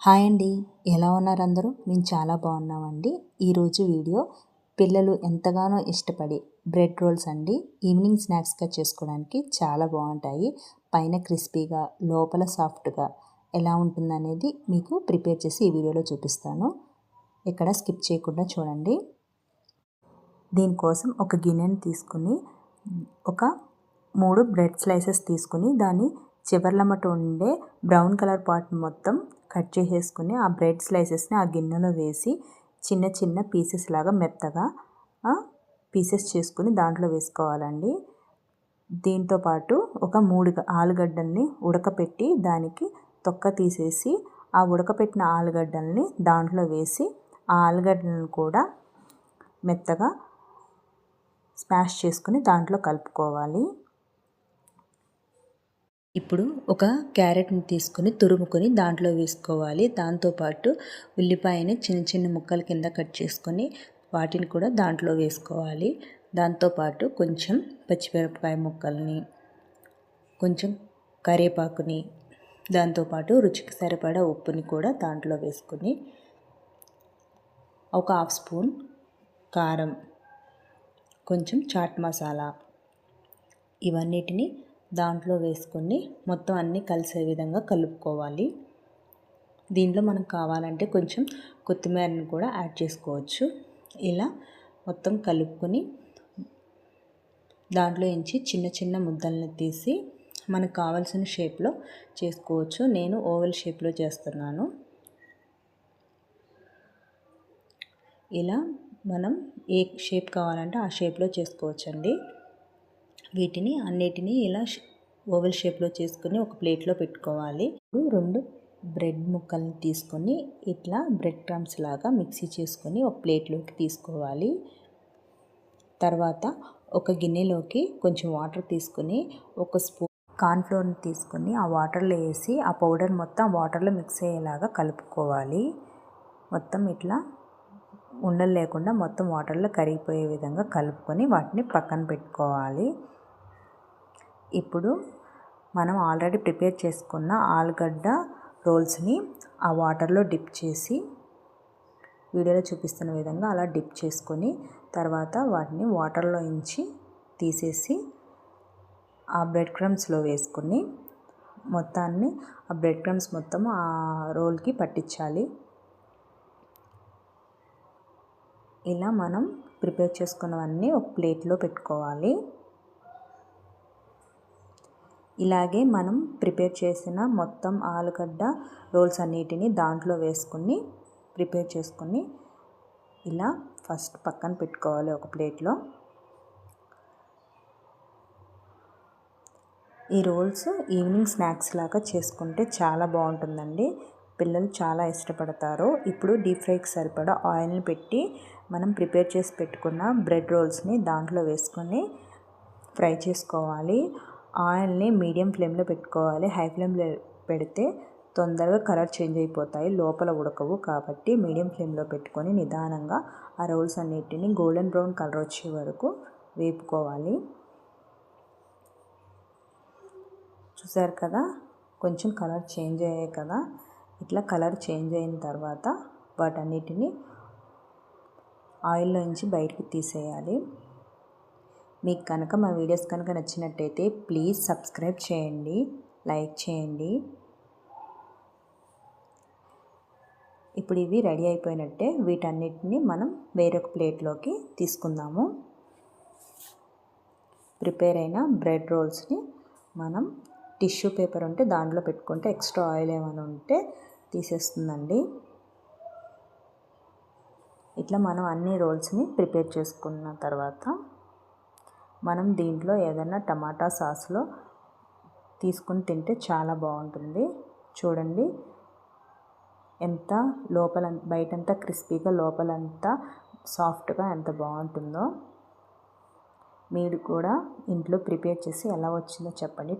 Hi అండి, ఎలా ఉన్నారు అందరూ? మేము చాలా బాగున్నామండి. ఈరోజు వీడియో పిల్లలు ఎంతగానో ఇష్టపడే బ్రెడ్ రోల్స్ అండి. ఈవినింగ్ స్నాక్స్గా చేసుకోవడానికి చాలా బాగుంటాయి. పైన క్రిస్పీగా లోపల సాఫ్ట్గా ఎలా ఉంటుందనేది మీకు ప్రిపేర్ చేసి ఈ వీడియోలో చూపిస్తాను. ఇక్కడ స్కిప్ చేయకుండా చూడండి. దీనికోసం ఒక గిన్నెని తీసుకుని ఒక 3 బ్రెడ్ స్లైసెస్ తీసుకుని దాన్ని చివర్లమట ఉండే బ్రౌన్ కలర్ పార్ట్ మొత్తం కట్ చేసేసుకుని ఆ బ్రెడ్ స్లైసెస్ని ఆ గిన్నెలో వేసి చిన్న చిన్న పీసెస్ లాగా మెత్తగా పీసెస్ చేసుకుని దాంట్లో వేసుకోవాలండి. దీంతోపాటు ఒక 3 ఆలుగడ్డల్ని ఉడకపెట్టి దానికి తొక్క తీసేసి ఆ ఉడకపెట్టిన ఆలుగడ్డల్ని దాంట్లో వేసి ఆ ఆలుగడ్డలను కూడా మెత్తగా స్మాష్ చేసుకుని దాంట్లో కలుపుకోవాలి. ఇప్పుడు ఒక క్యారెట్ని తీసుకొని తురుముకొని దాంట్లో వేసుకోవాలి. దాంతోపాటు ఉల్లిపాయని చిన్న చిన్న ముక్కల కింద కట్ చేసుకొని వాటిని కూడా దాంట్లో వేసుకోవాలి. దాంతోపాటు కొంచెం పచ్చిమిరపకాయ ముక్కల్ని, కొంచెం కరివేపాకుని, దాంతోపాటు రుచికి సరిపడా ఉప్పుని కూడా దాంట్లో వేసుకొని ఒక 1/2 స్పూన్ కారం, కొంచెం చాట్ మసాలా ఇవన్నిటిని దాంట్లో వేసుకొని మొత్తం అన్నీ కలిసే విధంగా కలుపుకోవాలి. దీంట్లో మనకు కావాలంటే కొంచెం కొత్తిమీరని కూడా యాడ్ చేసుకోవచ్చు. ఇలా మొత్తం కలుపుకొని దాంట్లో నుంచి చిన్న చిన్న ముద్దల్ని తీసి మనకు కావాల్సిన షేప్లో చేసుకోవచ్చు. నేను ఓవెల్ షేప్లో చేస్తున్నాను. ఇలా మనం ఏ షేప్ కావాలంటే ఆ షేప్లో చేసుకోవచ్చండి. వీటిని అన్నిటినీ ఇలా ఓవెల్ షేప్లో చేసుకుని ఒక ప్లేట్లో పెట్టుకోవాలి. 2 బ్రెడ్ ముక్కల్ని తీసుకొని ఇట్లా బ్రెడ్ క్రమ్స్ లాగా మిక్సీ చేసుకొని ఒక ప్లేట్లోకి తీసుకోవాలి. తర్వాత ఒక గిన్నెలోకి కొంచెం వాటర్ తీసుకొని ఒక స్పూన్ కార్న్ఫ్లోర్ని తీసుకొని ఆ వాటర్లో వేసి ఆ పౌడర్ మొత్తం వాటర్లో మిక్స్ అయ్యేలాగా కలుపుకోవాలి. మొత్తం ఇట్లా ఉండలు లేకుండా మొత్తం వాటర్లో కరిగిపోయే విధంగా కలుపుకొని వాటిని పక్కన పెట్టుకోవాలి. ఇప్పుడు మనం ఆల్రెడీ ప్రిపేర్ చేసుకున్న ఆలుగడ్డ రోల్స్ని ఆ వాటర్లో డిప్ చేసి వీడియోలో చూపిస్తున్న విధంగా అలా డిప్ చేసుకొని తర్వాత వాటిని వాటర్లో నుంచి తీసేసి ఆ బ్రెడ్ క్రమ్స్లో వేసుకొని మొత్తాన్ని ఆ బ్రెడ్ క్రమ్స్ మొత్తం ఆ రోల్కి పట్టించాలి. ఇలా మనం ప్రిపేర్ చేసుకున్నవన్నీ ఒక ప్లేట్లో పెట్టుకోవాలి. ఇలాగే మనం ప్రిపేర్ చేసిన మొత్తం ఆలుగడ్డ రోల్స్ అన్నిటిని దాంట్లో వేసుకుని ప్రిపేర్ చేసుకుని ఇలా ఫస్ట్ పక్కన పెట్టుకోవాలి ఒక ప్లేట్లో. ఈ రోల్స్ ఈవినింగ్ స్నాక్స్ లాగా చేసుకుంటే చాలా బాగుంటుందండి. పిల్లలు చాలా ఇష్టపడతారు. ఇప్పుడు డీప్ ఫ్రైకి సరిపడా ఆయిల్ని పెట్టి మనం ప్రిపేర్ చేసి పెట్టుకున్న బ్రెడ్ రోల్స్ని దాంట్లో వేసుకొని ఫ్రై చేసుకోవాలి. ఆయిల్ని మీడియం ఫ్లేమ్లో పెట్టుకోవాలి. హై ఫ్లేమ్లో పెడితే తొందరగా కలర్ చేంజ్ అయిపోతాయి, లోపల ఉడకవు. కాబట్టి మీడియం ఫ్లేమ్లో పెట్టుకొని నిదానంగా ఆ రోల్స్ అన్నిటిని గోల్డెన్ బ్రౌన్ కలర్ వచ్చే వరకు వేపుకోవాలి. చూసారు కదా, కొంచెం కలర్ చేంజ్ అయ్యాయి కదా. ఇట్లా కలర్ చేంజ్ అయిన తర్వాత వాటన్నిటిని ఆయిల్లో నుంచి బయటకు తీసేయాలి. మీకు కనుక మా వీడియోస్ కనుక నచ్చినట్టయితే ప్లీజ్ సబ్స్క్రైబ్ చేయండి, లైక్ చేయండి. ఇప్పుడు ఇవి రెడీ అయిపోయినట్టే. వీటన్నిటిని మనం వేరొక ప్లేట్లోకి తీసుకుందాము. ప్రిపేర్ అయిన బ్రెడ్ రోల్స్ని మనం టిష్యూ పేపర్ ఉంటే దాంట్లో పెట్టుకుంటే ఎక్స్ట్రా ఆయిల్ ఏమైనా ఉంటే తీసేస్తుందండి. ఇట్లా మనం అన్ని రోల్స్ని ప్రిపేర్ చేసుకున్న తర్వాత మనం దీంట్లో ఏదైనా టమాటా సాస్లో తీసుకుని తింటే చాలా బాగుంటుంది. చూడండి ఎంత లోపల బయటంతా క్రిస్పీగా లోపలంతా సాఫ్ట్గా ఎంత బాగుంటుందో. మీరు కూడా ఇంట్లో ప్రిపేర్ చేసి ఎలా వచ్చిందో చెప్పండి.